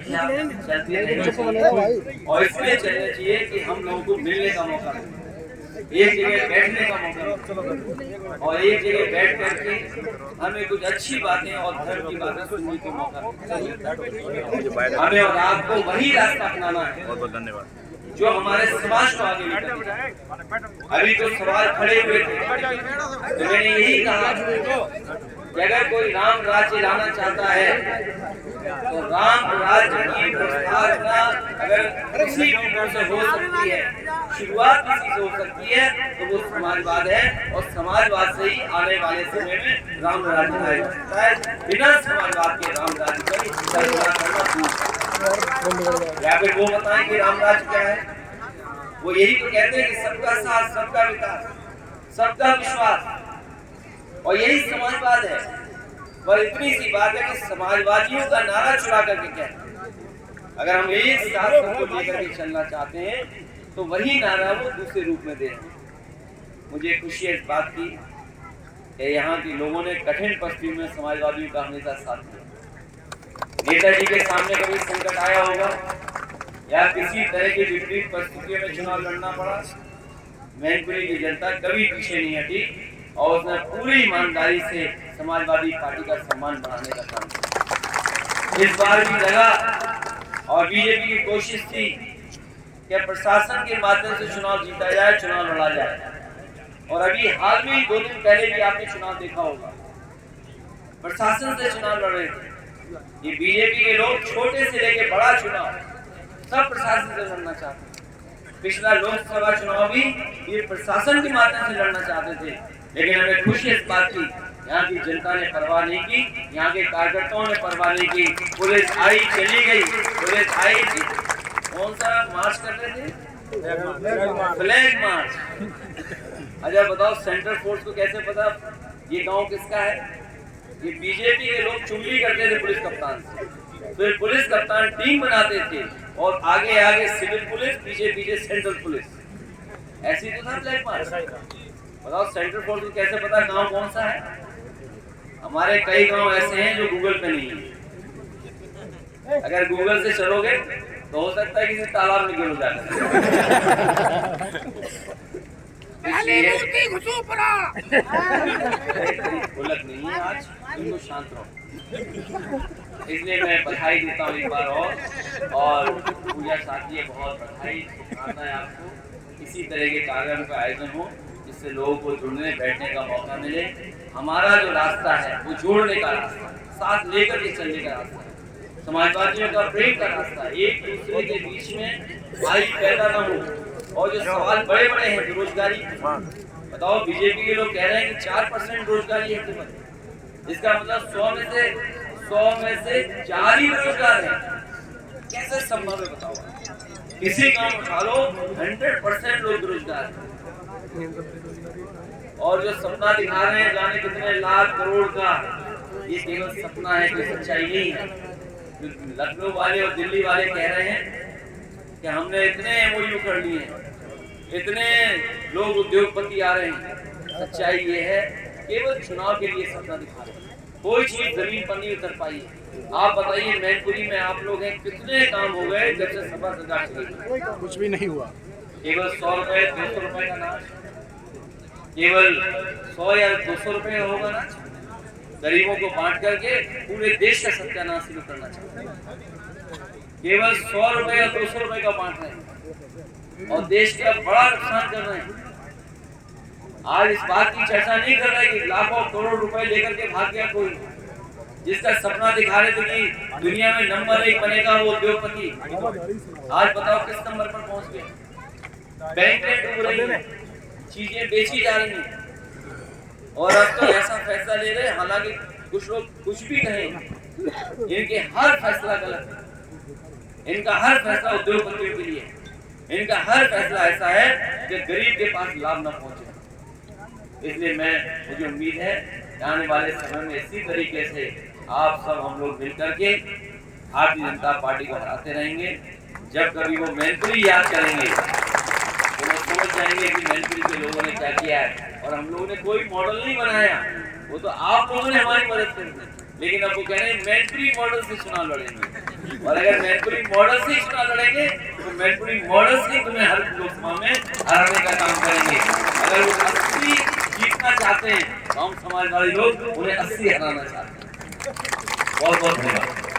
चलती रहनी चाहिए और इसलिए चलना चाहिए कि हम लोगों को मिलने का मौका मिले, एक जगह बैठने का मौका मिले और एक जगह बैठ करके हमें कुछ अच्छी बातें और धर्म की बातें सुनने को मौका मिले। हमें और आपको वही रास्ता अपनाना है। बहुत बहुत धन्यवाद। जो हमारे समाज को आगे लेकर। अभी तो सवाल खड़े हुए थे तो मैंने यही कहा कि अगर कोई राम राज्य लाना चाहता है तो राम राज्य की स्थापना अगर किसी भी से हो सकती है, शुरुआत किसी से हो सकती है तो वो समाजवाद है और समाजवाद से ही आने वाले समय में राम राज्य लाया जा सकता है। बिना समाजवाद के राम राज्य की कल्पना करना दूर। या फिर वो बताएं कि राम राज्य क्या है। वो यही तो कहते हैं कि सबका साथ, सबका विकास, सबका विश्वास और यही समाजवाद है। पर इतनी सी बात है कि समाजवादियों का नारा चुरा करके कहते अगर हम एक साथ सबको लेकर के चलना चाहते हैं तो वही नारा वो दूसरे रूप में दे रहे हैं। मुझे खुशी है इस बात की कि यहाँ के लोगों ने कठिन परिस्थिति में समाजवादियों का हमेशा साथ दिया। नेताजी के सामने कभी संकट आया होगा या किसी तरह की विपरीत परिस्थितियों में चुनाव लड़ना पड़ा, मैनपुरी की जनता कभी पीछे नहीं हटी और उसने पूरी ईमानदारी से समाजवादी पार्टी का सम्मान बढ़ाने का काम किया। इस बार भी लगा और बीजेपी की कोशिश थी कि प्रशासन के माध्यम से चुनाव जीता जाए, चुनाव लड़ा जाए। और अभी हाल में 2 दिन पहले भी आपने चुनाव देखा होगा, प्रशासन से चुनाव लड़ रहे थे। ये बीजेपी के लोग छोटे से लेके बड़ा चुनाव सब प्रशासन से लड़ना चाहते हैं। पिछला लोकसभा चुनाव भी ये प्रशासन के माध्यम से लड़ना चाहते थे, लेकिन हमें खुशी इस बात की यहाँ की जनता ने परवाह नहीं की, यहाँ के कार्यकर्ताओं ने परवाह नहीं की। पुलिस आई चली गई, पुलिस आई थी। कौन सा मार्च कर रहे थे? Flag march. अच्छा बताओ सेंट्रल फोर्स को कैसे पता ये गांव किसका है? ये बीजेपी के लोग चुगली करते थे पुलिस कप्तान से, फिर पुलिस कप्तान टीम बनाते थे और आगे आगे सिविल पुलिस, पीछे पीछे सेंट्रल पुलिस। ऐसी तो था फ्लैग मार्च। बताओ सेंट्रल फोर्स को कैसे पता गांव कौन सा है? हमारे कई गांव ऐसे हैं जो गूगल पे नहीं है। अगर गूगल से चलोगे तो हो सकता है किसी तालाब में गिर जाए। गलत नहीं है, आज बिल्कुल शांत रहो। इसलिए मैं बधाई देता हूँ एक बार और पूजा साथी बहुत बधाई है आपको। इसी तरह के कार्यक्रम का आयोजन हो जिससे लोगों को जुड़ने बैठने का मौका मिले। हमारा जो रास्ता है वो जोड़ने का रास्ता, साथ लेकर के चलने का रास्ता है, समाजवादियों का प्रेम का रास्ता है। एक दूसरे के बीच में भाई पैदा न हो। और जो सवाल बड़े बड़े हैं बेरोजगारी, बताओ बीजेपी के लोग कह रहे हैं कि 4% रोजगारी है केवल। इसका मतलब 100 में से 4 ही बेरोजगार हैं। कैसे संभव है बताओ? किसी गांव उठा लो 100% लोग बेरोजगार हैं। और जो सपना दिखा रहे हैं जाने कितने लाख करोड़ का, ये केवल सपना है, कोई सच्चाई नहीं है। लखनऊ वाले और दिल्ली वाले कह रहे हैं कि हमने इतने एमओयू कर लिए हैं, इतने लोग उद्योगपति आ रहे हैं। सच्चाई ये है केवल चुनाव के लिए सपना दिखा रहे हैं, कोई चीज जमीन पर नहीं उतर पाई। आप बताइए मैनपुरी में आप लोग हैं, कितने काम हो गए जब से सभा सजा चली? कुछ भी नहीं हुआ। केवल 100 रुपए 200 रुपए का नाच, केवल 100 या 200 रुपए होगा ना, गरीबों को बांट करके पूरे देश का सत्यानाश शुरू करना चाहते हैं। केवल 100 रुपए या 200 रुपए का बांट रहे हैं और देश का बड़ा नुकसान कर रहे हैं। आज इस बात की चर्चा नहीं कर रहे कि लाखों करोड़ रुपए लेकर के भाग गया कोई, जिसका सपना दिखा रहे थे कि दुनिया में नंबर 1 बनेगा वो उद्योगपति। आज बताओ किस नंबर पर पहुंच गए? बैंकें डूब रही हैं, चीजें बेची जा रही हैं और अब तो ऐसा फैसला ले रहे हैं, हालांकि कुछ लोग कुछ भी कहें, इनके हर फैसला गलत है। इनका हर फैसला उद्योगपतियों के लिए है। इनका हर फैसला ऐसा है कि गरीब के पास लाभ न पहुंचे। इसलिए मुझे उम्मीद है आने वाले समय में इसी तरीके से आप सब हम लोग मिलकर के भारतीय जनता पार्टी को हराते रहेंगे। जब कभी वो मैनपुरी याद करेंगे तो वो समझ जाएंगे कि मैनपुरी के लोगों ने क्या किया है। और हम लोगों ने कोई मॉडल नहीं बनाया, वो तो आप लोगों ने हमारी मदद कर दी, लेकिन अब वो कह रहे हैं मैनपुरी मॉडल से चुनाव लड़ेंगे। और अगर मैनपुरी मॉडल से चुनाव लड़ेंगे तो मैनपुरी मॉडल से तुम्हें हर लोकसभा में हराने का काम करेंगे। अगर वो 80 जीतना चाहते हैं तो हम समाजवादी लोग उन्हें 80 हराना चाहते हैं। बहुत बहुत धन्यवाद।